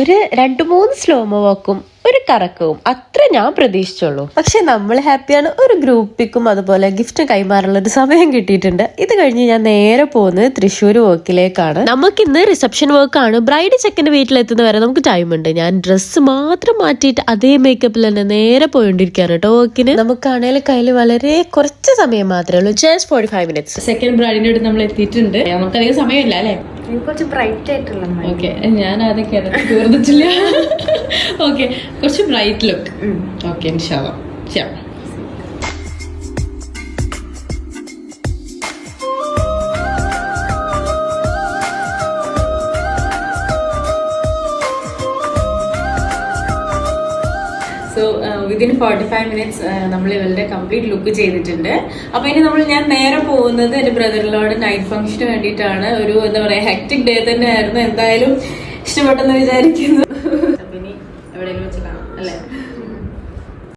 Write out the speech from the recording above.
ഒരു 2-3 സ്ലോമോ വാക്കും ഒരു കറക്കവും അത്ര ഞാൻ പ്രതീക്ഷിച്ചുള്ളൂ. പക്ഷെ നമ്മൾ ഹാപ്പിയാണ്. ഒരു ഗ്രൂപ്പിക്കും അതുപോലെ ഗിഫ്റ്റ് കൈമാറുള്ള ഒരു സമയം കിട്ടിയിട്ടുണ്ട്. ഇത് കഴിഞ്ഞ് ഞാൻ നേരെ പോകുന്നത് തൃശ്ശൂർ വർക്കിലേക്കാണ്. നമുക്കിന്ന് റിസപ്ഷൻ വർക്കാണ്. ബ്രൈഡ് ചെക്കൻ്റെ വീട്ടിലെത്തുന്ന വരെ നമുക്ക് ടൈം ഉണ്ട്. ഞാൻ ഡ്രസ്സ് മാത്രം മാറ്റിയിട്ട് അതേ മേക്കപ്പിൽ തന്നെ നേരെ പോയിക്കൊണ്ടിരിക്കുകയാണ് കേട്ടോ വർക്കിന്. നമുക്കാണെങ്കിൽ കയ്യിൽ വളരെ കുറച്ച് സമയം മാത്രമേ ഉള്ളൂ. Just 45 minutes. സെക്കൻഡ് ബ്രൈഡിന്റെ അടുത്ത് നമ്മൾ എത്തിയിട്ടുണ്ട്. നമുക്കധികം സമയമില്ല അല്ലേ? കുറച്ച് ബ്രൈറ്റ് ആയിട്ടുള്ള ഓക്കെ, ഞാൻ അതൊക്കെ തീർന്നിട്ടില്ല. ഓക്കെ, കുറച്ച് ബ്രൈറ്റ് ലുക്ക്. ഓക്കെ, ഇൻഷാല്ലാ. ശരി. സോ വിതിൻ 45 minutes നമ്മൾ ഇവരുടെ കംപ്ലീറ്റ് ലുക്ക് ചെയ്തിട്ടുണ്ട്. അപ്പൊ ഇനി ഞാൻ നേരെ പോകുന്നത് എന്റെ ബ്രദറിനോട് നൈറ്റ് ഫംഗ്ഷന് വേണ്ടിയിട്ടാണ്. ഒരു എന്താ പറയാ ഹെക്ടിക് ഡേ തന്നെ ആയിരുന്നു. എന്തായാലും ഇഷ്ടപ്പെട്ടെന്ന് വിചാരിക്കുന്നു. അപ്പൊ ഇനി എവിടെയെങ്കിലും വെച്ച് കാണാം അല്ലേ?